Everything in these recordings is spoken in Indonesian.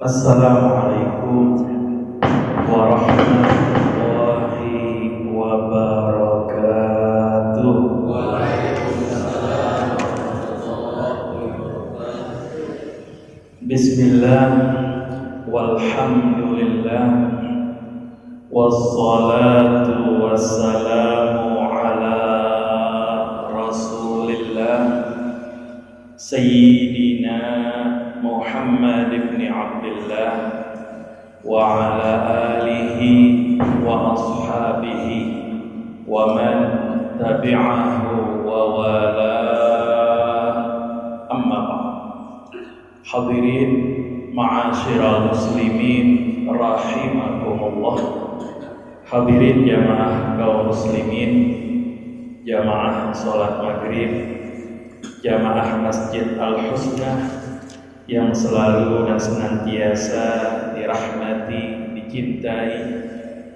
Assalamualaikum warahmatullahi wabarakatuh. Waalaikumsalam warahmatullahi wabarakatuh. Bismillah, walhamdulillah, wassalatu wassalamu ala rasulillah Sayyidina Muhammad ibn Abdullah wa ala alihi wa ashabihi wa man tabi'ahu wa wala, amma ba'd. Hadirin ma'asyiral muslimin rahimakumullah. Hadirin jamaah kaum muslimin, jamaah salat maghrib, jamaah Masjid Al-Husna yang selalu dan senantiasa dirahmati, dicintai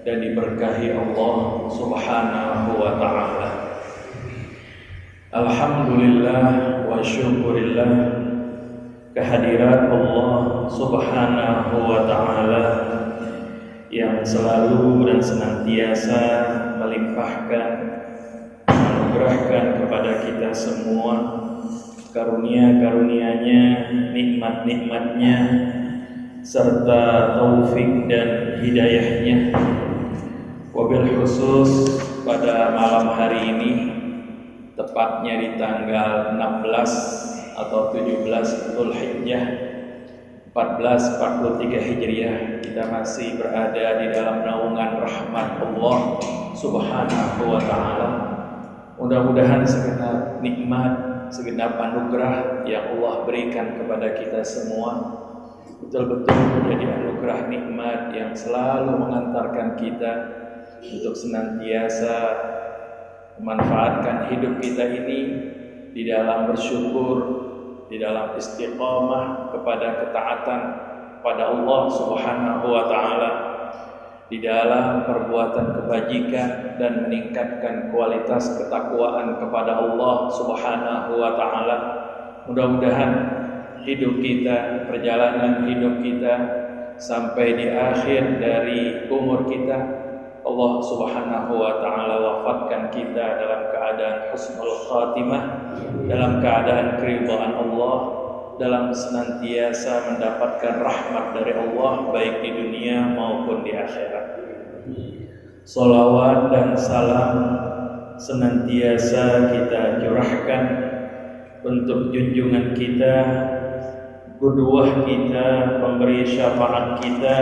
dan diberkahi Allah Subhanahu wa ta'ala. Alhamdulillah wa syukurillah, kehadirat Allah Subhanahu wa ta'ala yang selalu dan senantiasa melimpahkan, menganugerahkan kepada kita semua karunia-karunia-Nya, nikmat-nikmatnya, serta taufik dan hidayahnya. Wabil khusus pada malam hari ini, tepatnya di tanggal 16 atau 17 Dzulhijjah 1443 Hijriah, kita masih berada di dalam naungan rahmat Allah Subhanahu wa ta'ala. Mudah-mudahan segenap nikmat, segenap anugerah yang Allah berikan kepada kita semua betul-betul menjadi anugerah nikmat yang selalu mengantarkan kita untuk senantiasa memanfaatkan hidup kita ini di dalam bersyukur, di dalam istiqamah kepada ketaatan pada Allah Subhanahu wa taala, di dalam perbuatan kebajikan dan meningkatkan kualitas ketakwaan kepada Allah Subhanahu wa taala. Mudah-mudahan hidup kita, perjalanan hidup kita sampai di akhir dari umur kita, Allah Subhanahu wa taala wafatkan kita dalam keadaan husnul khatimah, dalam keadaan keridhaan Allah, dalam senantiasa mendapatkan rahmat dari Allah baik di dunia maupun di akhirat. Salawat dan salam senantiasa kita curahkan untuk junjungan kita, qudwah kita, pemberi syafaat kita,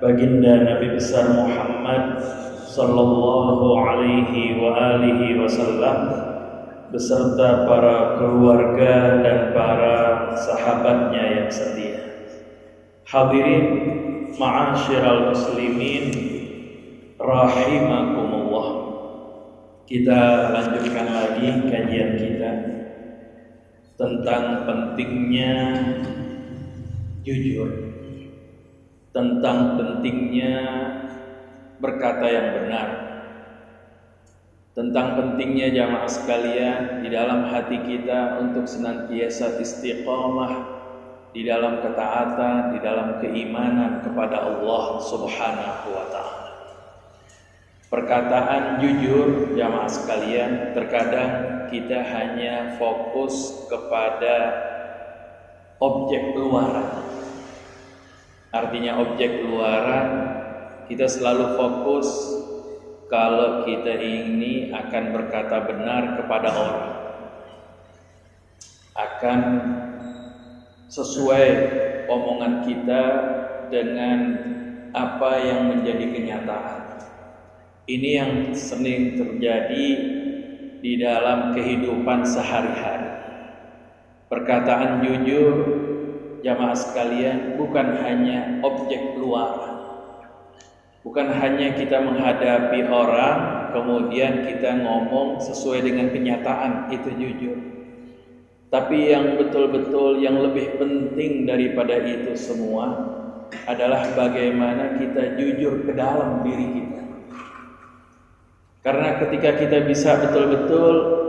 baginda Nabi besar Muhammad sallallahu alaihi wa alihi wasallam beserta para keluarga dan para sahabatnya yang setia. Hadirin ma'asyiral muslimin rahimakumullah. Kita lanjutkan lagi kajian kita tentang pentingnya jujur, tentang pentingnya berkata yang benar, tentang pentingnya jamaah sekalian di dalam hati kita untuk senantiasa istiqamah di dalam ketaatan, di dalam keimanan kepada Allah Subhanahu wa taala. Perkataan jujur jamaah sekalian, terkadang kita hanya fokus kepada objek luaran. Artinya objek luaran, kita selalu fokus kalau kita ini akan berkata benar kepada orang, akan sesuai omongan kita dengan apa yang menjadi kenyataan. Ini yang sering terjadi di dalam kehidupan sehari-hari. Perkataan jujur jamaah sekalian bukan hanya objek luaran, bukan hanya kita menghadapi orang kemudian kita ngomong sesuai dengan kenyataan, itu jujur. Tapi yang betul-betul yang lebih penting daripada itu semua adalah bagaimana kita jujur ke dalam diri kita. Karena ketika kita bisa betul-betul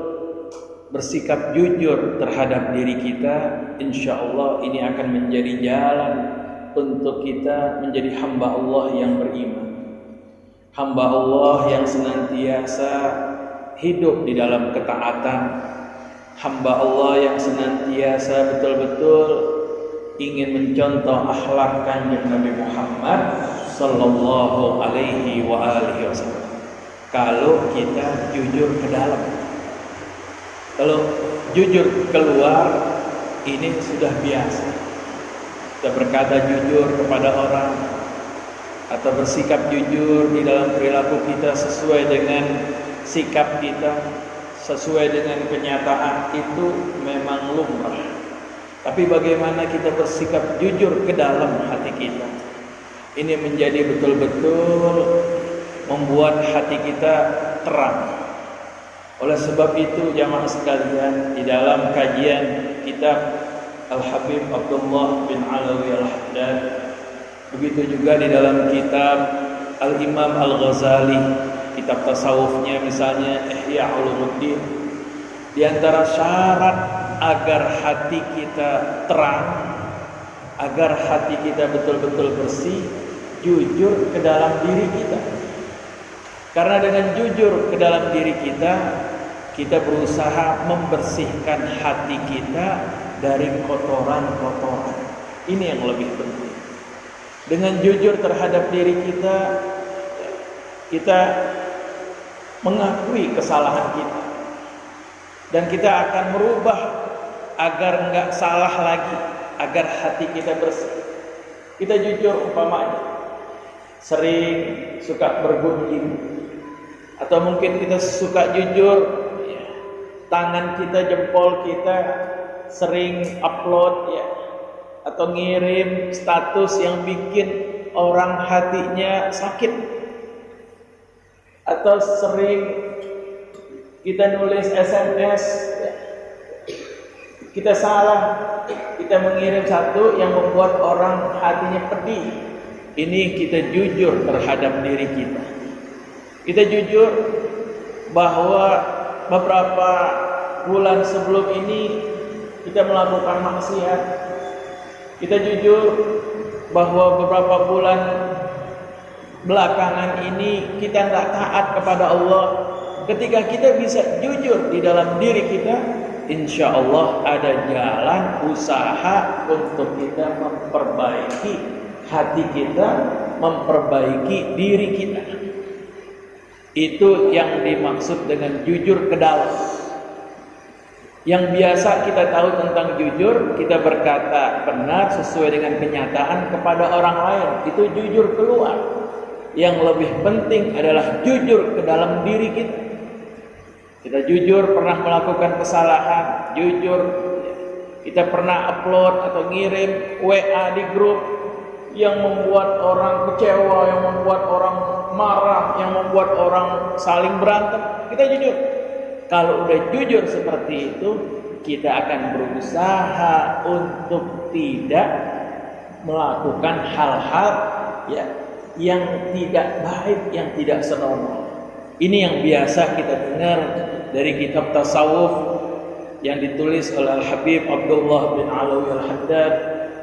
bersikap jujur terhadap diri kita, insya Allah ini akan menjadi jalan untuk kita menjadi hamba Allah yang beriman, hamba Allah yang senantiasa hidup di dalam ketaatan, hamba Allah yang senantiasa betul-betul ingin mencontoh akhlak Kanjeng Nabi Muhammad sallallahu alaihi wa alihi wasallam. Kalau kita jujur ke dalam, kalau jujur keluar ini sudah biasa. Kita berkata jujur kepada orang atau bersikap jujur di dalam perilaku kita sesuai dengan sikap kita, sesuai dengan kenyataan, itu memang lumrah. Tapi bagaimana kita bersikap jujur ke dalam hati kita, ini menjadi betul-betul membuat hati kita terang. Oleh sebab itu jamaah sekalian, di dalam kajian kitab Al-Habib Abdullah bin Alawi Al-Haddad, begitu juga di dalam kitab Al-Imam Al-Ghazali, kitab tasawufnya misalnya Ihya Ulumuddin, di antara syarat agar hati kita terang, agar hati kita betul-betul bersih, jujur ke dalam diri kita. Karena dengan jujur ke dalam diri kita, kita berusaha membersihkan hati kita dari kotoran-kotoran. Ini yang lebih penting. Dengan jujur terhadap diri kita, kita mengakui kesalahan kita, dan kita akan merubah agar enggak salah lagi, agar hati kita bersih. Kita jujur, umpamanya sering suka bergunjing, atau mungkin kita suka jujur, tangan kita, jempol kita sering upload atau ngirim status yang bikin orang hatinya sakit, atau sering kita nulis SMS, kita salah, kita mengirim satu yang membuat orang hatinya pedih. Ini kita jujur terhadap diri kita. Kita jujur bahwa beberapa bulan sebelum ini kita melakukan maksiat. Kita jujur bahwa beberapa bulan belakangan ini kita nggak taat kepada Allah. Ketika kita bisa jujur di dalam diri kita, insya Allah ada jalan usaha untuk kita memperbaiki hati kita, memperbaiki diri kita. Itu yang dimaksud dengan jujur ke dalam. Yang biasa kita tahu tentang jujur, kita berkata benar sesuai dengan kenyataan kepada orang lain, itu jujur keluar. Yang lebih penting adalah jujur ke dalam diri kita. Kita jujur pernah melakukan kesalahan, jujur kita pernah upload atau ngirim WA di grup yang membuat orang kecewa, yang membuat orang marah, yang membuat orang saling berantem. Kita jujur. Kalau udah jujur seperti itu, kita akan berusaha untuk tidak melakukan hal-hal ya yang tidak baik, yang tidak senonoh. Ini yang biasa kita dengar dari kitab tasawuf yang ditulis oleh Al-Habib Abdullah bin Alawi Al-Haddad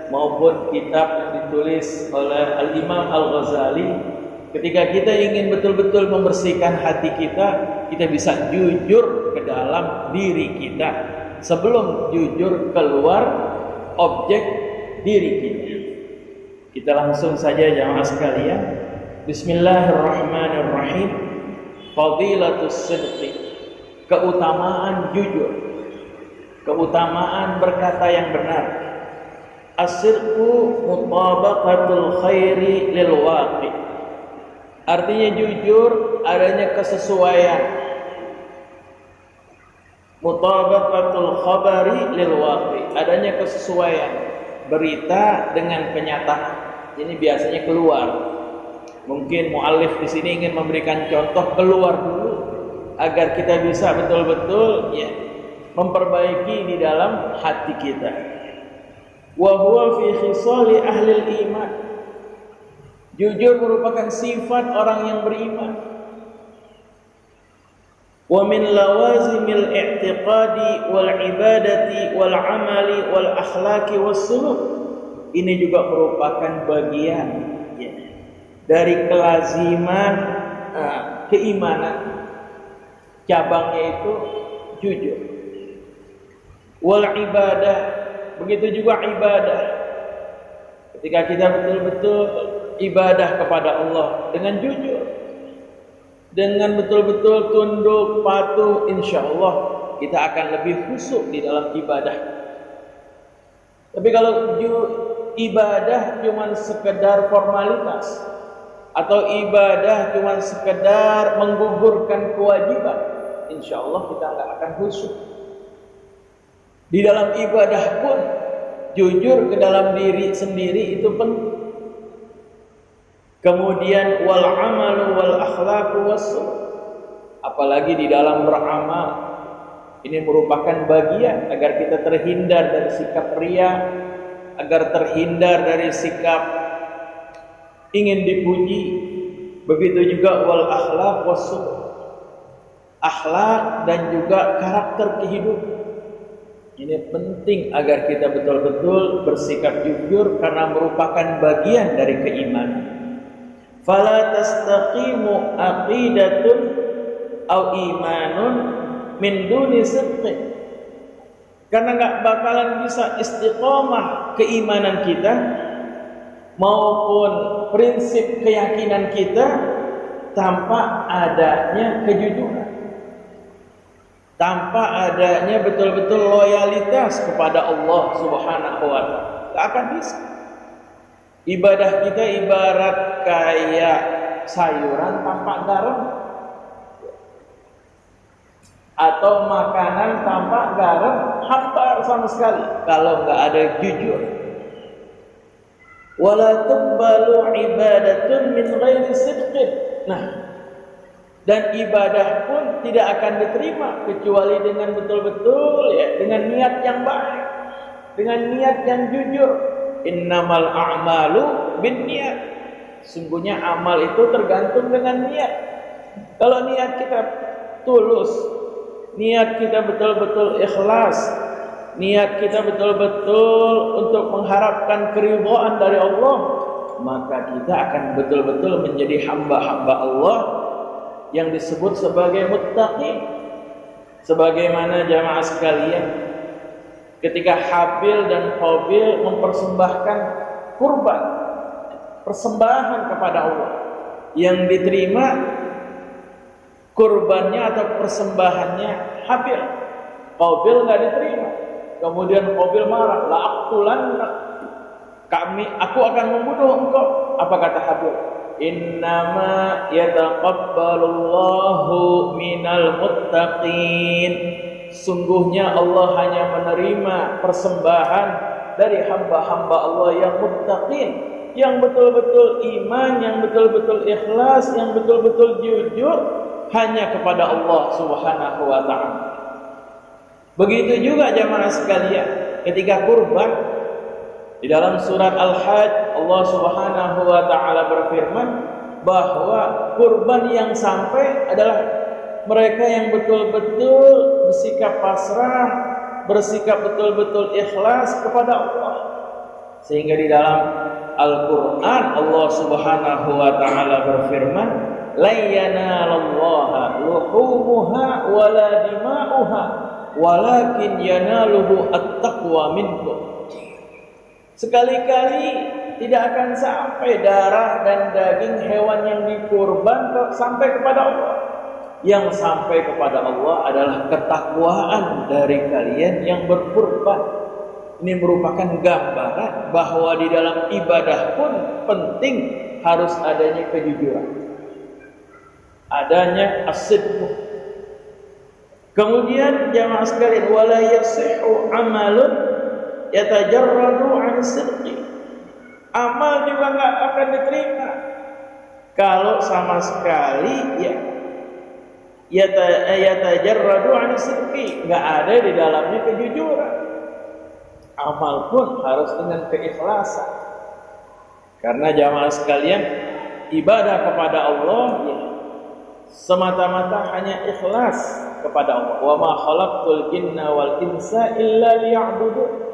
maupun kitab yang ditulis oleh Al-Imam Al-Ghazali. Ketika kita ingin betul-betul membersihkan hati kita, kita bisa jujur ke dalam diri kita sebelum jujur keluar objek diri kita. Kita langsung saja jamaah sekalian. Bismillahirrahmanirrahim. Fadilatus sidqi, keutamaan jujur, keutamaan berkata yang benar. As-sidqu mutabaqatul khairi lil waqi'. Artinya jujur adanya kesesuaian. Mutabaqatul khabari lil waqi', adanya kesesuaian berita dengan kenyataan. Ini biasanya keluar. Mungkin muallif di sini ingin memberikan contoh keluar dulu agar kita bisa betul-betul ya memperbaiki di dalam hati kita. Wa huwa fi khisali ahli iman. Jujur merupakan sifat orang yang beriman. Wa min lawazimil i'tiqadi wal ibadati wal amali wal akhlaqi was suluk. Ini juga merupakan bagian ya, dari kelaziman keimanan. Cabangnya itu jujur. Wal ibadah, begitu juga ibadah. Ketika kita betul-betul ibadah kepada Allah dengan jujur, dengan betul-betul tunduk patuh, insya Allah kita akan lebih khusyuk di dalam ibadah. Tapi kalau ibadah cuma sekedar formalitas atau ibadah cuma sekedar menggugurkan kewajiban, insya Allah kita nggak akan khusyuk. Di dalam ibadah pun jujur ke dalam diri sendiri itu penting. Kemudian wal amalu wal akhlaqu was, apalagi di dalam beramal, ini merupakan bagian agar kita terhindar dari sikap riya, agar terhindar dari sikap ingin dipuji. Begitu juga wal akhlaq was, akhlak dan juga karakter kehidupan. Ini penting agar kita betul-betul bersikap jujur karena merupakan bagian dari keimanan. Fala tastaqimu aqidatun au imanun min duni sidqin. Karena enggak bakalan bisa istiqomah keimanan kita maupun prinsip keyakinan kita tanpa adanya kejujuran, tanpa adanya betul-betul loyalitas kepada Allah Subhanahu wa taala. Tak akan bisa. Ibadah kita ibarat kayak sayuran tanpa garam atau makanan tanpa garam, hampa sama sekali kalau nggak ada jujur. wala tuqbalu ibadatun min ghairi sidqin. Nah, dan ibadah pun tidak akan diterima kecuali dengan betul-betul ya, dengan niat yang baik, dengan niat yang jujur. Innamal a'malu binniyat. Sungguhnya amal itu tergantung dengan niat. Kalau niat kita tulus, niat kita betul-betul ikhlas, niat kita betul-betul untuk mengharapkan keridhaan dari Allah, maka kita akan betul-betul menjadi hamba-hamba Allah yang disebut sebagai muttaqin. Sebagaimana jamaah sekalian, ketika Habil dan Qabil mempersembahkan kurban, persembahan kepada Allah, yang diterima kurbannya atau persembahannya Habil, Qabil nggak diterima. Kemudian Qabil marah, la aqtulannak, aku akan membunuh engkau. Apa kata Habil? Innama yataqabbalullahu minal muttaqin. Sungguhnya Allah hanya menerima persembahan dari hamba-hamba Allah yang muttaqin, yang betul-betul iman, yang betul-betul ikhlas, yang betul-betul jujur hanya kepada Allah Subhanahu wa ta'ala. Begitu juga jamaah sekalian, ketika kurban, di dalam surat Al-Hajj Allah Subhanahu wa ta'ala berfirman bahwa kurban yang sampai adalah mereka yang betul-betul bersikap pasrah, bersikap betul-betul ikhlas kepada Allah. Sehingga di dalam Al-Quran Allah Subhanahu wa ta'ala berfirman, la yanalallaha luhumuha wala dima'uha walakin yanaluhu at-taqwa minkum. Sekali-kali tidak akan sampai darah dan daging hewan yang dikurban sampai kepada Allah. Yang sampai kepada Allah adalah ketakwaan dari kalian yang berkurban. Ini merupakan gambaran bahwa di dalam ibadah pun penting harus adanya kejujuran, adanya as-sidq. Kemudian jamaah sekalian, wala yasihu amalun yatajarradu an sidqi. Amal juga nggak akan diterima kalau sama sekali yatajarradu an sidqi, nggak ada di dalamnya kejujuran. Amal pun harus dengan keikhlasan. Karena jamaah sekalian, ibadah kepada Allah semata-mata hanya ikhlas kepada Allah. Wa ma khalaqtul jinna wal insa illa liya'budun.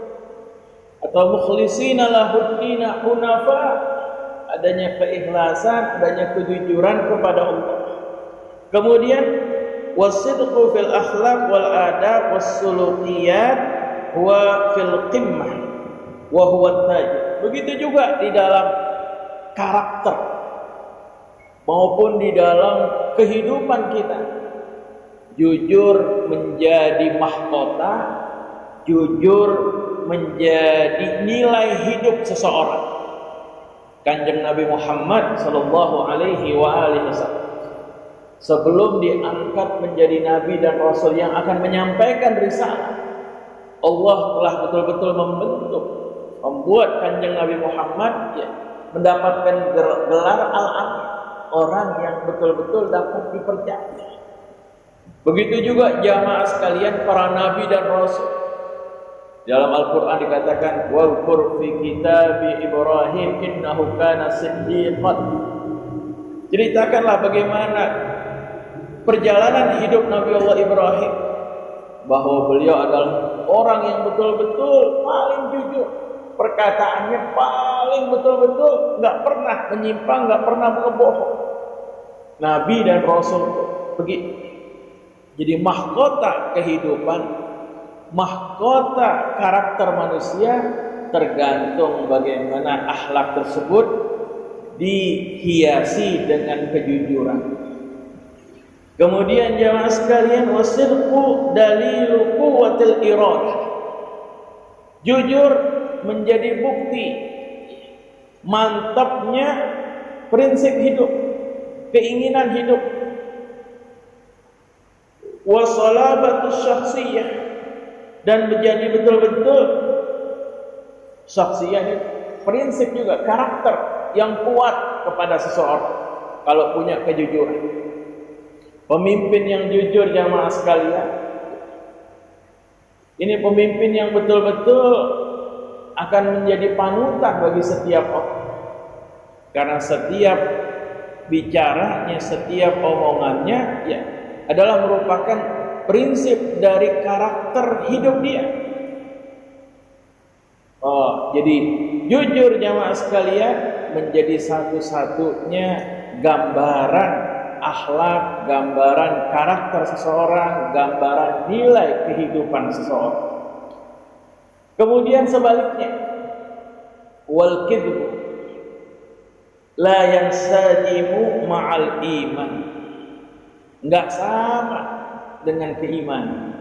Atau mukhlishina lahuddin hunafa, adanya keikhlasan, adanya kejujuran kepada Allah. Kemudian wasidqu fil akhlaq wal adab was sulukiyat wa fil qimmah wa huwa taj. Begitu juga di dalam karakter maupun di dalam kehidupan kita. Jujur menjadi mahkota, jujur menjadi nilai hidup seseorang. Kanjeng Nabi Muhammad sallallahu alaihi wasallam sebelum diangkat menjadi nabi dan rasul yang akan menyampaikan risalah, Allah telah betul-betul membuat Kanjeng Nabi Muhammad mendapatkan gelar al-amin, orang yang betul-betul dapat dipercaya. Begitu juga jamaah sekalian para nabi dan rasul. Dalam Al-Quran dikatakan, wa'zkur fi kitabi Ibrahim innahu kana siddiqan. Ceritakanlah bagaimana perjalanan hidup Nabi Allah Ibrahim, bahwa beliau adalah orang yang betul-betul paling jujur, perkataannya paling betul-betul, nggak pernah menyimpang, nggak pernah berbohong. Nabi dan Rasul begitu. Jadi mahkota kehidupan, mahkota karakter manusia tergantung bagaimana akhlak tersebut dihiasi dengan kejujuran. Kemudian jamaah sekalian, wasidqu dalilu quwwatil iradah. Jujur menjadi bukti mantapnya prinsip hidup, keinginan hidup. Wa salabatus syakhsiyah, dan menjadi betul-betul syakhsiyah itu prinsip juga, karakter yang kuat kepada seseorang kalau punya kejujuran. Pemimpin yang jujur jamaah sekalian, ini pemimpin yang betul-betul akan menjadi panutan bagi setiap orang. Karena setiap bicaranya, setiap omongannya ya adalah merupakan prinsip dari karakter hidup dia. Jadi jujur jamaah sekalian menjadi satu-satunya gambaran akhlak, gambaran karakter seseorang, gambaran nilai kehidupan seseorang. Kemudian sebaliknya, wal kidbu la yansajimu ma'al iman, enggak sama dengan keimanan.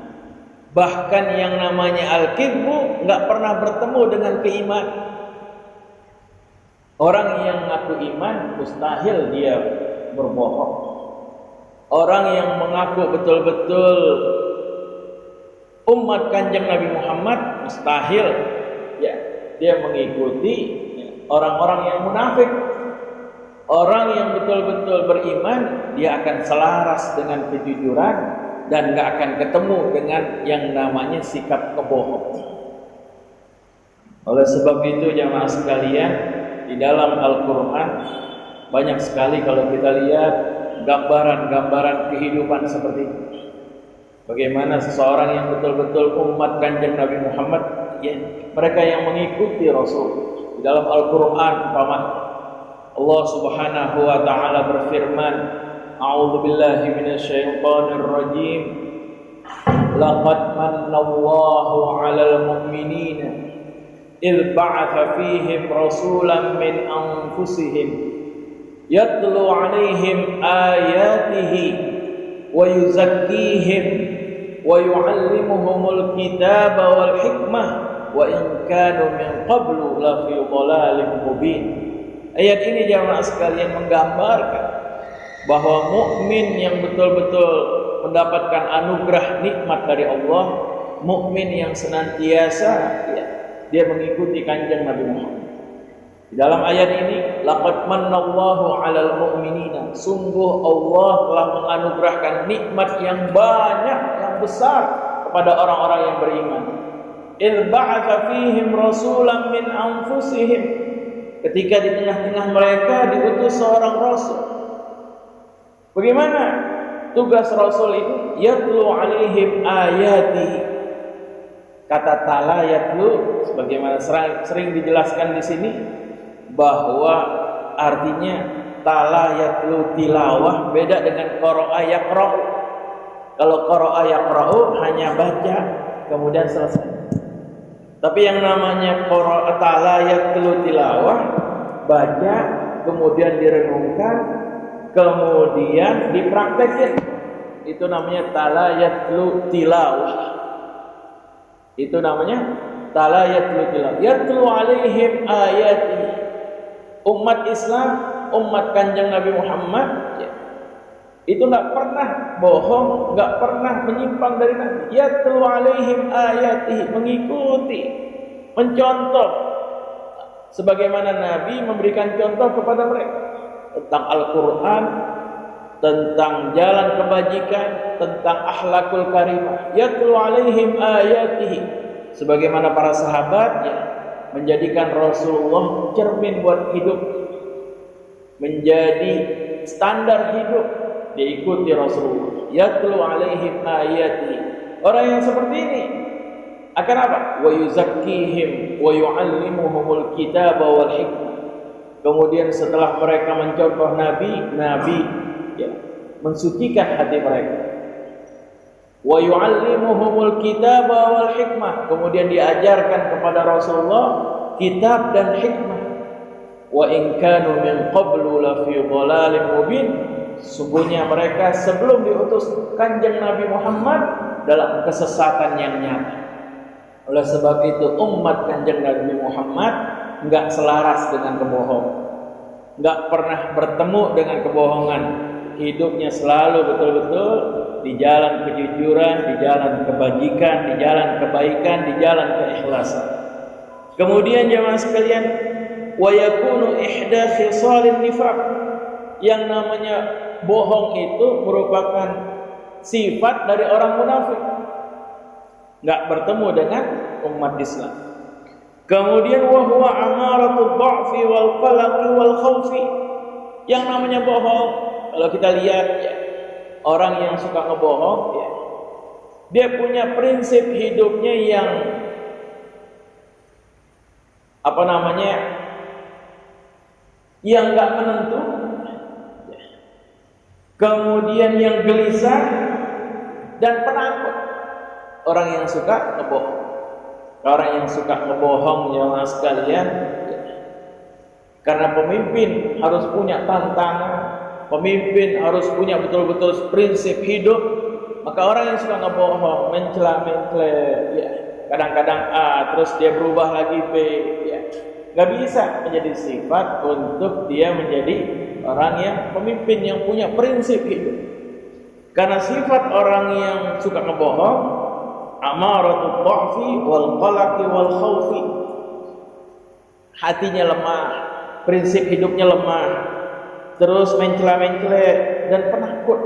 Bahkan yang namanya al-kidbu enggak pernah bertemu dengan keimanan. Orang yang mengaku iman mustahil dia berbohong. Orang yang mengaku betul-betul umat Kanjeng Nabi Muhammad mustahil ya dia mengikuti orang-orang yang munafik. Orang yang betul-betul beriman dia akan selaras dengan kejujuran dan gak akan ketemu dengan yang namanya sikap kebohongan. Oleh sebab itu jamaah sekalian, di dalam Al-Quran banyak sekali kalau kita lihat gambaran-gambaran kehidupan seperti itu. Bagaimana seseorang yang betul-betul umat Kanjeng Nabi Muhammad ya, mereka yang mengikuti Rasul. Di dalam Al-Quran Allah Subhanahu wa taala berfirman, A'udzu billahi minasyaitonir rajim. Laqad manallahu 'alal mu'minina idz ba'atha fihim rasulan min anfusihim yatlu 'alaihim ayatihi wa yuzakkihim wa yu'allimuhumul kitaba wal hikmah wa in kanu min qablu la fi dhalalin mubin. Ayat ini jamaah sekalian menggambarkan bahwa mukmin yang betul-betul mendapatkan anugerah nikmat dari Allah, mukmin yang senantiasa ya, dia mengikuti Kanjeng Nabi Muhammad. Di dalam ayat ini, laqad manallahu 'alal mu'minina, sungguh Allah telah menganugerahkan nikmat yang banyak, yang besar kepada orang-orang yang beriman. Il ba'atha fihim rasulan min anfusihim, ketika di tengah-tengah mereka diutus seorang rasul. Bagaimana tugas Rasul itu? Yatlu 'alaihim ayati. Kata tala yatlu sebagaimana sering dijelaskan di sini bahwa artinya tala yatlu tilawah beda dengan qara'a yaqra'u. Kalau qara'a yaqra'u hanya baca kemudian selesai. Tapi yang namanya qara'a tala yatlu tilawah, baca kemudian direnungkan kemudian dipraktekin, itu namanya talayatlu tilawah. Itu namanya talayatlu tilawah. Yatlu 'alaihim ayati. Umat Islam, umat Kanjeng Nabi Muhammad ya, itu enggak pernah bohong, enggak pernah menyimpang dari Nabi. Yatlu 'alaihim ayati, mengikuti, mencontoh sebagaimana Nabi memberikan contoh kepada mereka tentang Al-Quran, tentang jalan kebajikan, tentang akhlakul karimah. Yatlu 'alaihim ayatihi, sebagaimana para sahabat ya, menjadikan Rasulullah cermin buat hidup, menjadi standar hidup, diikuti Rasulullah. Yatlu 'alaihim ayatihi. Orang yang seperti ini akan apa? Wa yuzakkihim wa yu'allimuhumul kitaba wal hikmah. Kemudian setelah mereka mencontoh Nabi ya, mensucikan hati mereka. Wa yu'allimuhumul kitaba wal hikmah. Kemudian diajarkan kepada Rasulullah kitab dan hikmah. Wa in kanu min qablu la fi dhalalin mubin. Sungguhnya mereka sebelum diutus Kanjeng Nabi Muhammad dalam kesesatan yang nyata. Oleh sebab itu umat Kanjeng Nabi Muhammad enggak selaras dengan kebohongan, enggak pernah bertemu dengan kebohongan. Hidupnya selalu betul-betul di jalan kejujuran, di jalan kebajikan, di jalan kebaikan, di jalan keikhlasan. Kemudian jemaah sekalian, wa yakunu ihda khisalin nifaq. Yang namanya bohong itu merupakan sifat dari orang munafik, enggak bertemu dengan umat Islam. Kemudian wa huwa amaratud dha'fi wal qalaqi wal khawfi. Yang namanya bohong, kalau kita lihat ya, orang yang suka ngebohong ya, dia punya prinsip hidupnya yang yang enggak menentu, kemudian yang gelisah dan penakut. Orang yang suka ngebohong, orang yang suka ngebohong jemaah sekalian ya. Karena pemimpin harus punya tantangan, pemimpin harus punya betul-betul prinsip hidup. Maka orang yang suka ngebohong, mencela-mencela ya, kadang-kadang A terus dia berubah lagi B ya, nggak bisa menjadi sifat untuk dia menjadi orang yang pemimpin yang punya prinsip hidup. Karena sifat orang yang suka ngebohong, amaratul dha'fi wal qalaqi wal khawfi. Hatinya lemah, prinsip hidupnya lemah, terus mencela-mencela dan penakut.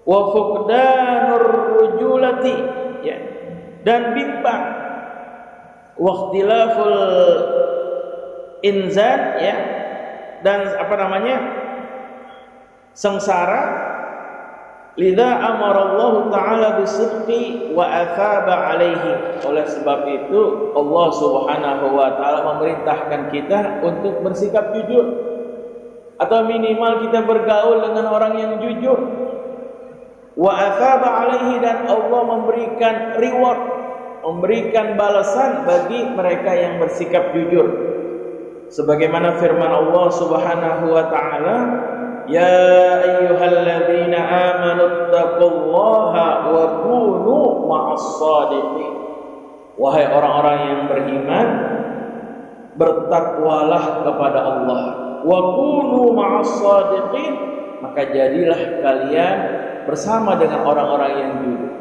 Wa fuqdanur rujulati ya, dan bimbang. Wa ikhtilaful inzan ya, dan sengsara. Lidza amara Allah Ta'ala bisidqi wa athaba alaihi. Oleh sebab itu Allah Subhanahu wa taala memerintahkan kita untuk bersikap jujur, atau minimal kita bergaul dengan orang yang jujur. Wa athaba alaihi, dan Allah memberikan reward, memberikan balasan bagi mereka yang bersikap jujur. Sebagaimana firman Allah Subhanahu wa taala, ya ayyuhalladzina amanu taqullaha wa kunu ma'as shadiqin. Wahai orang-orang yang beriman, bertakwalah kepada Allah. Wa kunu ma'as shadiqin, maka jadilah kalian bersama dengan orang-orang yang jujur.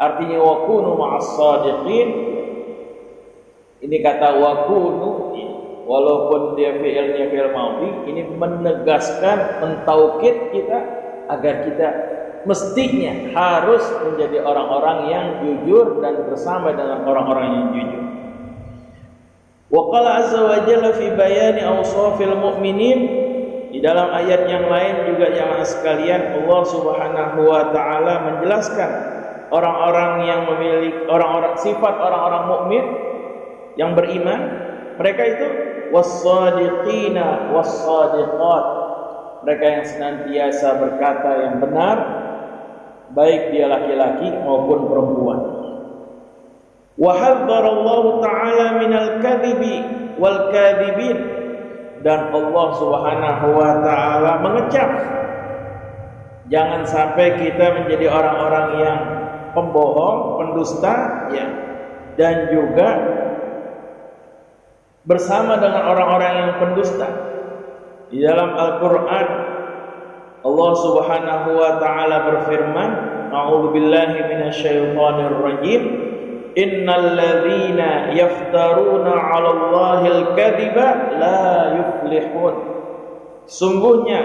Artinya wa kunu ma'as shadiqin, ini kata wa kunu, walaupun dia fi'ilnya fi'il madhi, ini menegaskan, mentaukid kita agar kita mestinya harus menjadi orang-orang yang jujur dan bersama dengan orang-orang yang jujur. Wa qala azza wa jalla fi bayani awsafil mu'minin, di dalam ayat yang lain juga yang sekalian Allah Subhanahu wa taala menjelaskan orang-orang yang memiliki sifat orang-orang mukmin yang beriman. Mereka itu was-shadiqina was-shadiqat, mereka yang senantiasa berkata yang benar, baik dia laki-laki maupun perempuan. Wa hadzarallahu ta'ala minal kadhibi wal kadhibin, dan Allah Subhanahu wa taala mengecam jangan sampai kita menjadi orang-orang yang pembohong, pendusta ya, dan juga bersama dengan orang-orang yang pendusta. Di dalam Al-Qur'an Allah Subhanahu wa taala berfirman, a'udzubillahi minasyaitonir rajim, innal ladzina yaftaruna 'alallahil kadhiba la yuflihun. Sungguhnya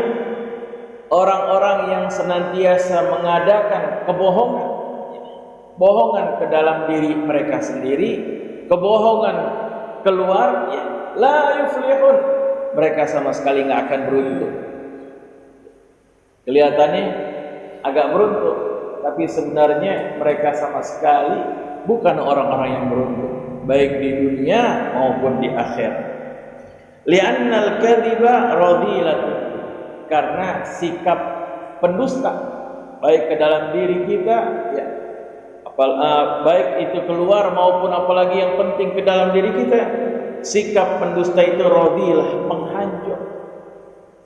orang-orang yang senantiasa mengadakan bohongan ke dalam diri mereka sendiri, kebohongan keluar ya, la yuflihun, mereka sama sekali nggak akan beruntung. Kelihatannya agak beruntung, tapi sebenarnya mereka sama sekali bukan orang-orang yang beruntung, baik di dunia maupun di akhirat. Li'annal kadhiba radhilatun, karena sikap pendusta baik ke dalam diri kita ya, baik itu keluar maupun apalagi yang penting ke dalam diri kita, sikap pendusta itu radhilah,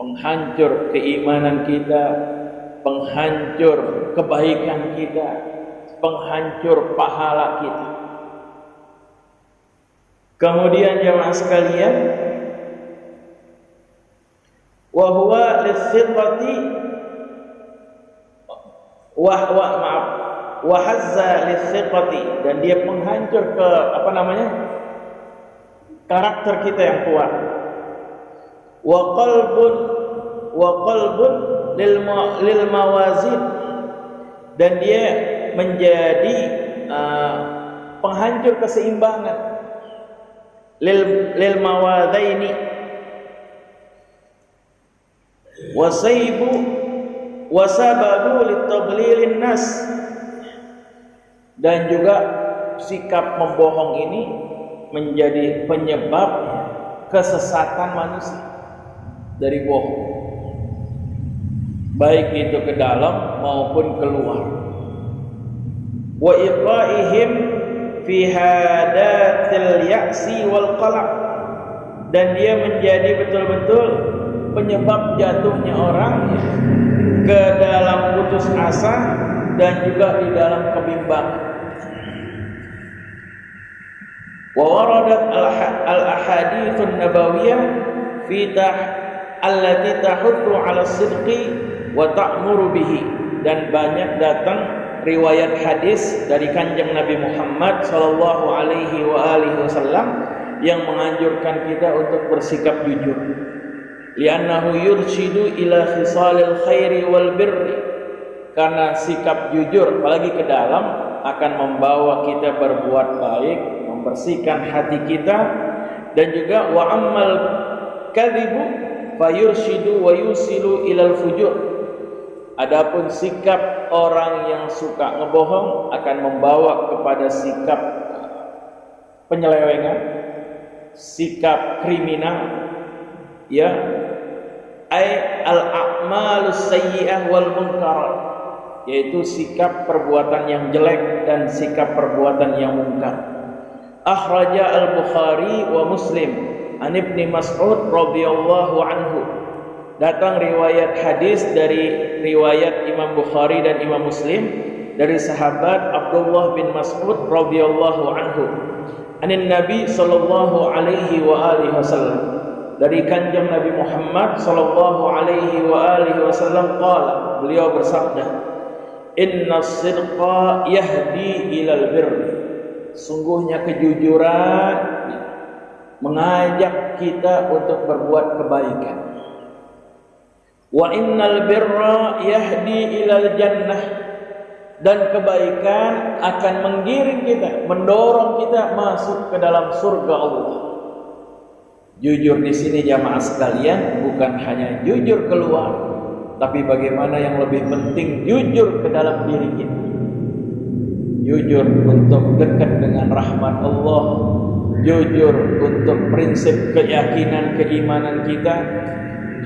penghancur keimanan kita, penghancur kebaikan kita, penghancur pahala kita. Kemudian jemaah sekalian, wa huwa lis-siqati wa hazza lis-siqati, dan dia penghancur ke karakter kita yang kuat. Wa qalbun lil mawazin, dan dia menjadi penghancur keseimbangan. Lil mawadhaini wa sababu litadlilin nas, dan juga sikap membohong ini menjadi penyebab kesesatan manusia dari bohong, baik itu ke dalam maupun keluar. Wa iqaihim fi hadatil ya'si wal qalaq, dan dia menjadi betul-betul penyebab jatuhnya orang ke dalam putus asa dan juga di dalam kebimbangan. Wa waradat al-ahaditsun nabawiyah fi allati tahuddu 'ala sidqi wa ta'muru bihi, dan banyak datang riwayat hadis dari Kanjeng Nabi Muhammad sallallahu alaihi wasallam yang menganjurkan kita untuk bersikap jujur. Li'annahu yurshidu ila khisalil khairi wal birri, karena sikap jujur apalagi ke dalam akan membawa kita berbuat baik, membersihkan hati kita, dan juga wa ammal kadhibu fayurshidu wa yusilu ilal fujur. Adapun sikap orang yang suka ngebohong akan membawa kepada sikap penyelewengan, sikap kriminal, ya, al-a'malus sayyi'ah wal munkarat, yaitu sikap perbuatan yang jelek dan sikap perbuatan yang mungkar. Akhraja al-Bukhari wa Muslim an Ibnu Mas'ud radhiyallahu anhu. Datang riwayat hadis dari riwayat Imam Bukhari dan Imam Muslim dari sahabat Abdullah bin Mas'ud radhiyallahu anhu. Anin Nabi sallallahu alaihi wasallam, dari Kanjeng Nabi Muhammad sallallahu alaihi wasallam qala, beliau bersabda, innas sidqa yahdi ilal birri, sungguhnya kejujuran mengajak kita untuk berbuat kebaikan. Wa innal birra yahdi ilal jannah, dan kebaikan akan menggiring kita, mendorong kita masuk ke dalam surga Allah. Jujur di sini jamaah sekalian bukan hanya jujur keluar, tapi bagaimana yang lebih penting jujur ke dalam diri kita. Jujur untuk dekat dengan rahmat Allah, jujur untuk prinsip keyakinan keimanan kita,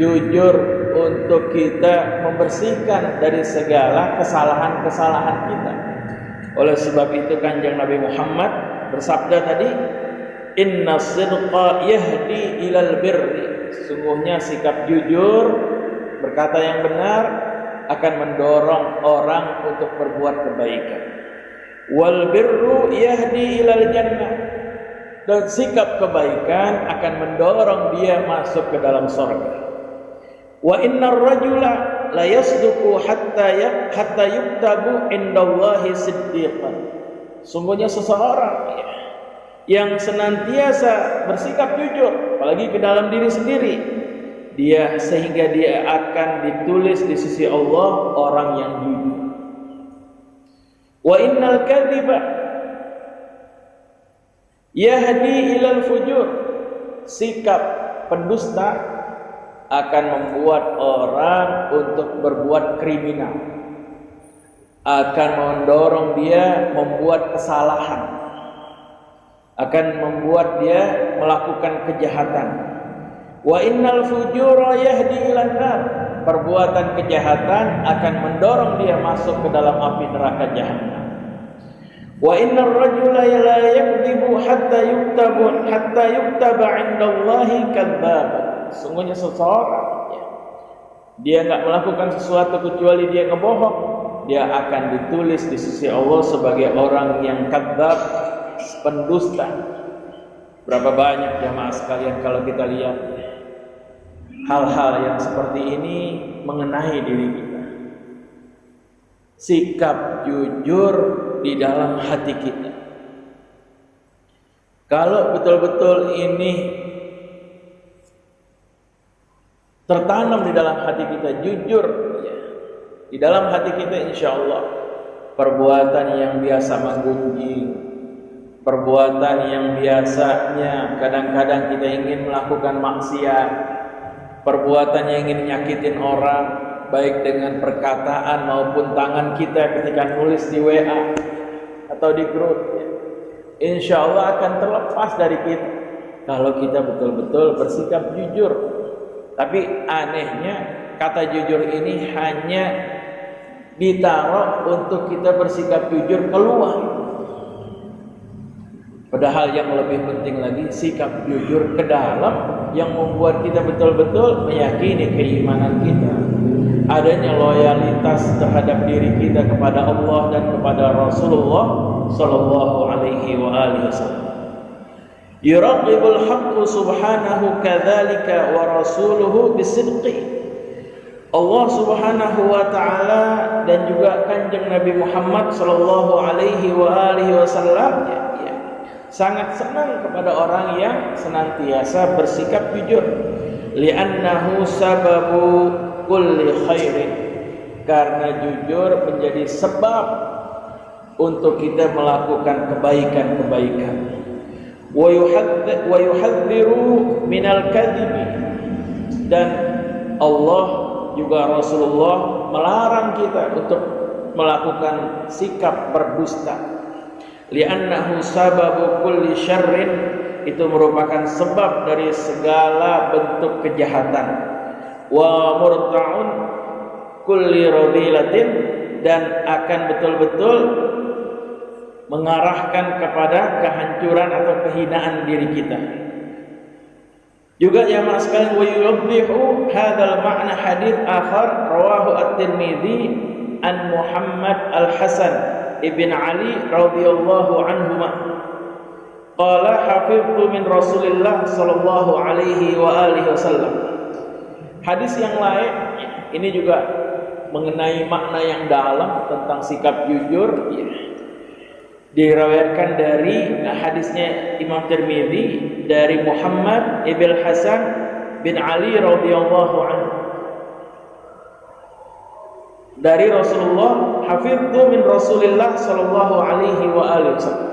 jujur untuk kita membersihkan dari segala kesalahan-kesalahan kita. Oleh sebab itu Kanjeng Nabi Muhammad bersabda tadi, inna sidqa yahdi ilal birri, sungguhnya sikap jujur, berkata yang benar, akan mendorong orang untuk berbuat kebaikan. Wal birru yahdi ilal jannah, dan sikap kebaikan akan mendorong dia masuk ke dalam surga. Wa innar rajula la yasduqu hatta yuktabu indallahi siddiqan, sungguhnya seseorang yang senantiasa bersikap jujur apalagi ke dalam diri sendiri, dia sehingga dia akan ditulis di sisi Allah orang yang jujur. Wa innal kadhiba yahdi ilal fujur, sikap pendusta akan membuat orang untuk berbuat kriminal, akan mendorong dia membuat kesalahan, akan membuat dia melakukan kejahatan. Wa innal fujura yahdi ilan nar, perbuatan kejahatan akan mendorong dia masuk ke dalam api neraka jahanam. Wa innar rajula la yakdzibu hatta yuktaba 'indallahi kadzdzab, sungguhnya seseorang dia enggak melakukan sesuatu kecuali dia ngebohong, dia akan ditulis di sisi Allah sebagai orang yang kadzdzab, pendusta. Berapa banyak jamaah sekalian kalau kita lihat hal-hal yang seperti ini mengenai diri kita. Sikap jujur di dalam hati kita. Kalau betul-betul ini tertanam di dalam hati kita, jujur ya, di dalam hati kita, insya Allah perbuatan yang biasa menggunjing, perbuatan yang biasanya kadang-kadang kita ingin melakukan maksiat, perbuatan yang ingin nyakitin orang, baik dengan perkataan maupun tangan kita ketika nulis di WA atau di grup, insya Allah akan terlepas dari kita kalau kita betul-betul bersikap jujur. Tapi anehnya kata jujur ini hanya ditaruh untuk kita bersikap jujur keluar. Padahal yang lebih penting lagi sikap jujur ke dalam yang membuat kita betul-betul meyakini keimanan kita, adanya loyalitas terhadap diri kita kepada Allah dan kepada Rasulullah sallallahu alaihi wasallam. Yuraqibul haqqu subhanahu kadzalika wa rasuluhu bisidqi. Allah subhanahu wa ta'ala dan juga kanjeng Nabi Muhammad sallallahu alaihi wasallam sangat senang kepada orang yang senantiasa bersikap jujur. Li'annahu sababu kulli khairin, karena jujur menjadi sebab untuk kita melakukan kebaikan-kebaikan. Wa yuhadziru minal kadhibi, dan Allah juga Rasulullah melarang kita untuk melakukan sikap berdusta. Li'annahu sababu kulli syarrin, itu merupakan sebab dari segala bentuk kejahatan. Wa murta'un kulli radilatin, dan akan betul-betul mengarahkan kepada kehancuran atau kehinaan diri kita. Juga ya mas sekalian, wa yuwaddihu hadzal ma'na hadits akhar rawahu at-Tirmidzi an Muhammad al-Hasan ibn Ali radhiyallahu anhuma qala hafidhu min Rasulillah sallallahu alaihi wasallam. Hadis yang lain ini juga mengenai makna yang dalam tentang sikap jujur, ya. Diriwayatkan dari hadisnya Imam Tirmidzi dari Muhammad ibn Hasan bin Ali radhiyallahu anhu dari Rasulullah, hafidhu min Rasulillah sallallahu alaihi wasallam.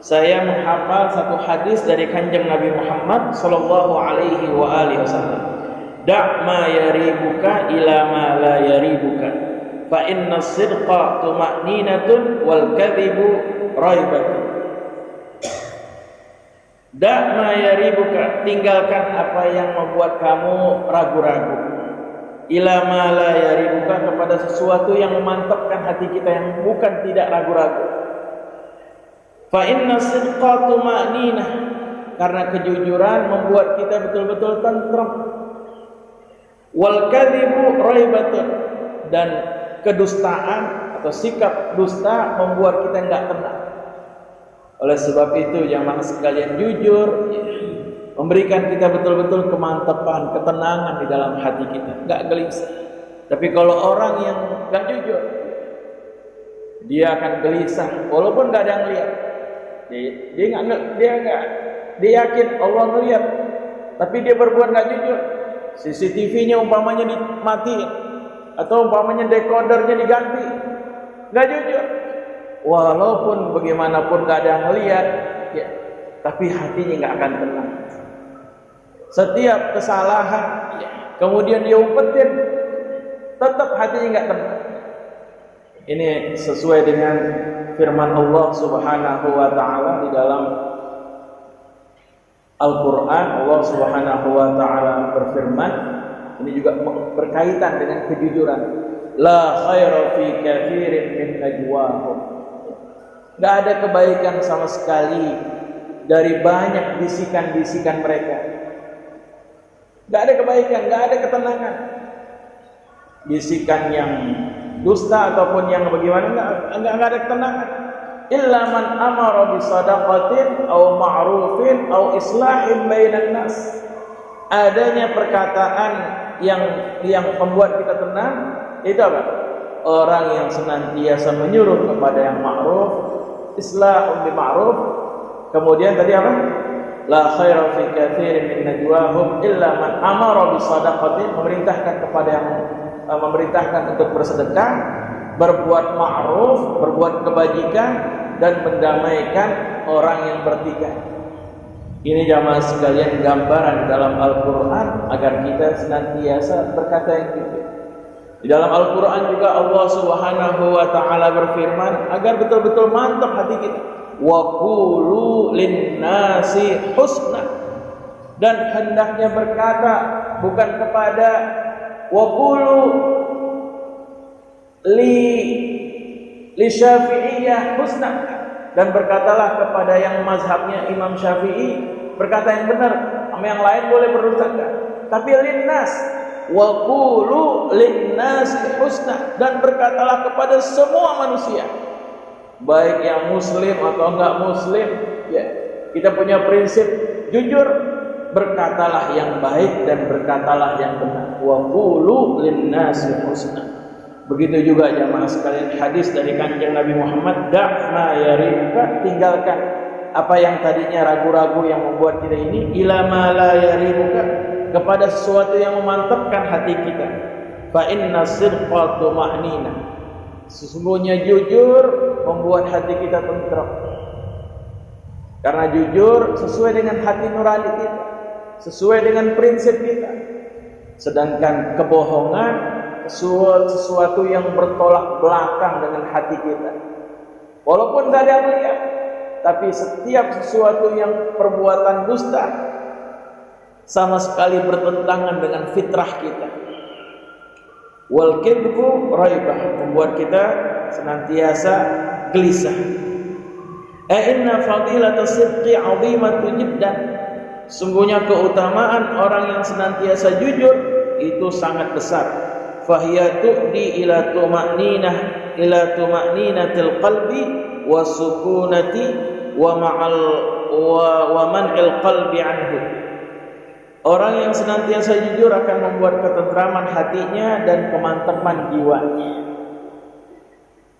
Saya menghafal satu hadis dari kanjeng Nabi Muhammad sallallahu alaihi wasallam. Da' ma yaribuka ila ma la yaribuka, fa inna as-sidqa tuma'ninatun wal kadhibu raibatun. Da' ma yaribuka, tinggalkan apa yang membuat kamu ragu-ragu. Ila ma la yaribuka, kepada sesuatu yang memantapkan hati kita yang bukan tidak ragu-ragu. Fa inna as-sidqa tuma'ninah, karena kejujuran membuat kita betul-betul tenteram. Wal kadhibu raibatun, dan kedustaan atau sikap dusta membuat kita enggak tenang. Oleh sebab itu jamaah sekalian, jujur memberikan kita betul-betul kemantapan, ketenangan di dalam hati kita, enggak gelisah. Tapi kalau orang yang enggak jujur, dia akan gelisah walaupun enggak ada yang lihat. Dia yakin Allah melihat, tapi dia berbuat enggak jujur. CCTV-nya umpamanya dimatiin atau umpamanya dekodernya diganti, nggak jujur. Walaupun bagaimanapun nggak ada yang melihat, ya, tapi hatinya nggak akan tenang. Setiap kesalahan, ya, kemudian dia umpetin, tetap hatinya nggak tenang. Ini sesuai dengan firman Allah Subhanahu wa Ta'ala di dalam Al-Quran. Allah Subhanahu wa Ta'ala berfirman, ini juga berkaitan dengan kejujuran. La khaira fi katsirin min najwahum, enggak ada kebaikan sama sekali dari banyak bisikan-bisikan mereka. Enggak ada kebaikan, enggak ada ketenangan. Bisikan yang dusta ataupun yang bagaimana, enggak ada ketenangan. Illa man amara bi shadaqatin aw ma'rufin aw islahin bainan nas. Adanya perkataan yang membuat kita tenang itu apa? Orang yang senantiasa menyuruh kepada yang ma'ruf, islahun bi ma'ruf, Kemudian tadi apa? La khaira fi katsirin min najwahum illa man amara bi shadaqatin, memerintahkan untuk bersedekah, berbuat ma'ruf, berbuat kebajikan, dan mendamaikan orang yang bertikai. Ini jamaah sekalian gambaran dalam Al-Quran agar kita senantiasa berkata yang jujur. Di dalam Al-Quran juga Allah Subhanahu wa ta'ala berfirman agar betul-betul mantap hati kita. Wa qulu linnasi husna, dan hendaknya berkata bukan kepada wa qulu li Syafi'iyah husna, dan berkatalah kepada yang mazhabnya Imam Syafi'i berkata yang benar, sama yang lain boleh berdusta, tapi linnas wa qulu linnasi husna, dan berkatalah kepada semua manusia, baik yang muslim atau enggak muslim, ya. Kita punya prinsip jujur, berkatalah yang baik dan berkatalah yang benar. Wa qulu linnasi husna. Begitu juga jamaah sekalian, hadis dari Kanjeng Nabi Muhammad, da' ma yaribuka, tinggalkan apa yang tadinya ragu-ragu yang membuat kita ini, ila ma la yaribuka, kepada sesuatu yang memantapkan hati kita. Fa inna sidqa tuma'nina, sesungguhnya jujur membuat hati kita tentram. Karena jujur sesuai dengan hati nurani kita, sesuai dengan prinsip kita. Sedangkan kebohongan sesuatu yang bertolak belakang dengan hati kita. Walaupun tidak ada yang lihat, tapi setiap sesuatu yang perbuatan dusta sama sekali bertentangan dengan fitrah kita. Wal kidbu raibah, membuat kita senantiasa gelisah. Inna fadilata sidqi 'azimatu jiddan, sungguhnya keutamaan orang yang senantiasa jujur itu sangat besar. Fahiya tu'di ila tuma'ninatil qalbi wa sukunati wa man'il qalbi anhu. Orang yang senantiasa jujur akan membuat ketentraman hatinya dan kemantapan jiwanya.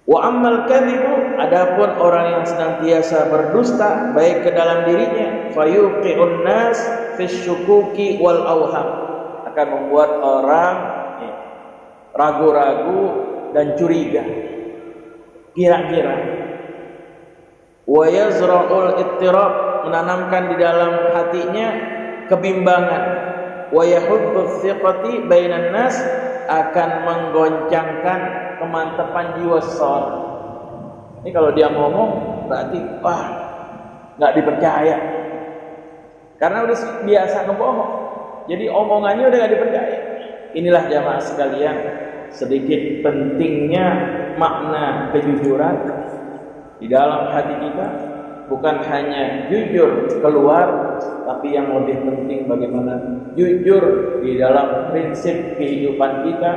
Wa ammal kadhibu, adapun orang yang senantiasa berdusta baik ke dalam dirinya, fayuqi'un nas fisyukuki wal awham, akan membuat orang ragu-ragu dan curiga, kira-kira. Wa yazra'ul ittirab, menanamkan di dalam hatinya kebimbangan. Wa yahuddu thiqati bainan nas, akan menggoncangkan kemantapan jiwa seseorang. Ini kalau dia ngomong berarti nggak dipercaya, karena udah biasa ngebohong, jadi omongannya udah nggak dipercaya. Inilah jamaah sekalian, sedikit pentingnya makna kejujuran di dalam hati kita. Bukan hanya jujur keluar, tapi yang lebih penting bagaimana jujur di dalam prinsip kehidupan kita,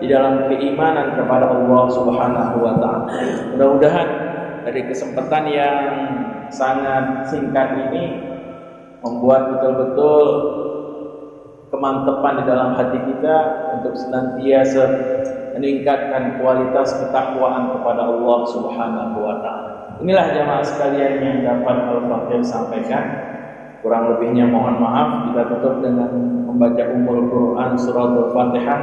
di dalam keimanan kepada Allah Subhanahu wa ta'ala. Mudah-mudahan dari kesempatan yang sangat singkat ini membuat betul-betul kemantapan di dalam hati kita untuk senantiasa meningkatkan kualitas ketakwaan kepada Allah Subhanahu wa ta'ala. Inilah jamaah sekalian yang dapat Al-Fatihah sampaikan. Kurang lebihnya mohon maaf. Kita tutup dengan membaca Ummul Quran surat Al-Fatihah.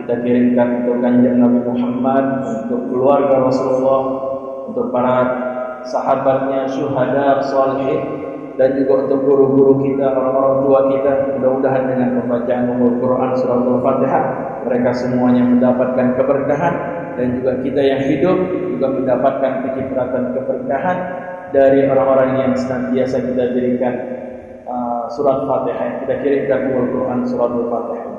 Kita kirimkan untuk Kanjeng Nabi Muhammad, untuk keluarga Rasulullah, untuk para sahabatnya, syuhada, sholihin, dan juga untuk guru-guru kita, orang-orang tua kita. Mudah-mudahan dengan pembacaan Ummul Quran surat Al-Fatihah mereka semuanya mendapatkan keberkahan, dan juga kita yang hidup juga mendapatkan kecipratan keberkahan dari orang-orang yang senantiasa kita berikan surat Fatihah. Kita kirimkan Al-Quran surat Al-Fatihah.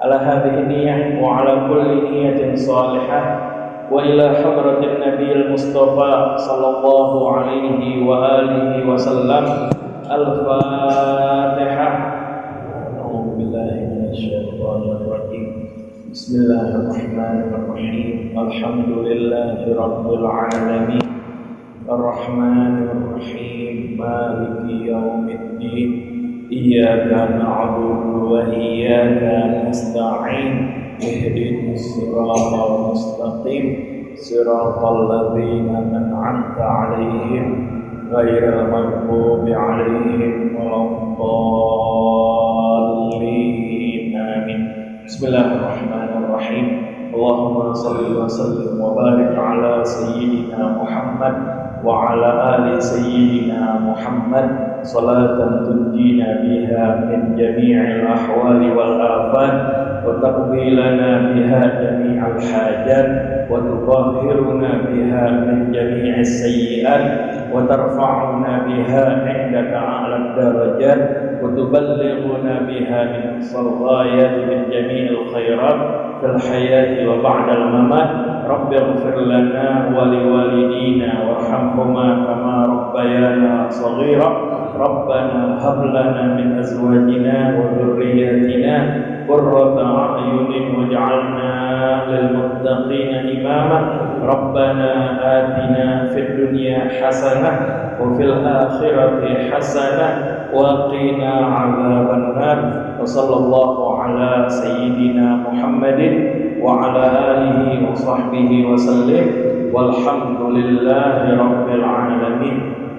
Ala hadhihi niyyah wa ala kulli niyyatin salihah wa ila hadratin nabiyil mustafa sallallahu alaihi wa alihi wa sallam. Al-Fatihah. A'udzu billahi minasy syaithanir rajim. Bismillahirrahmanirrahim. Alhamdulillahi rabbil alamin. Ar-Rahmanir Rahim. Maliki yaumiddin. Iyyaka na'budu wa iyyaka nasta'in. Ihdinas siratal mustaqim. Siratal ladzina an'amta 'alaihim غير المغضوب عليهم ولا الضالين آمين. بسم الله الرحمن الرحيم. اللهم صل وسلم وبارك على سيدنا محمد وعلى آل سيدنا محمد صلاة تنجينا بها من جميع الأحوال والآفات وتقضي لنا بها جميع الحاجات وتطهرنا بها من جميع السيئات وترفعنا بها عندك أعلى الدرجات وتبلغنا بها من أقصى الغايات من جميع الخيرات في الحياة وبعد الممات. رب اغفر لنا ولوالدينا وارحمهما كما ربيانا صغيرا. ربنا هب لنا من أزواجنا وذرياتنا قرة أعين واجعلنا للمتقين إماما. ربنا آتنا في الدنيا حسنة وفي الآخرة حسنة وقنا عذاب النار. وصلى الله على سيدنا محمد وعلى آله وصحبه وسلم والحمد لله رب العالمين.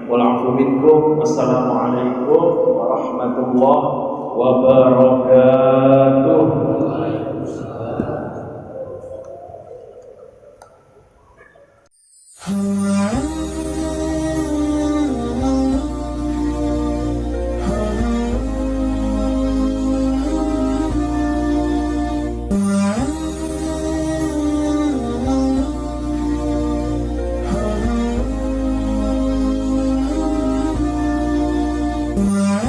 والعفو منكم. والسلام عليكم ورحمة الله وبركاته. Wow.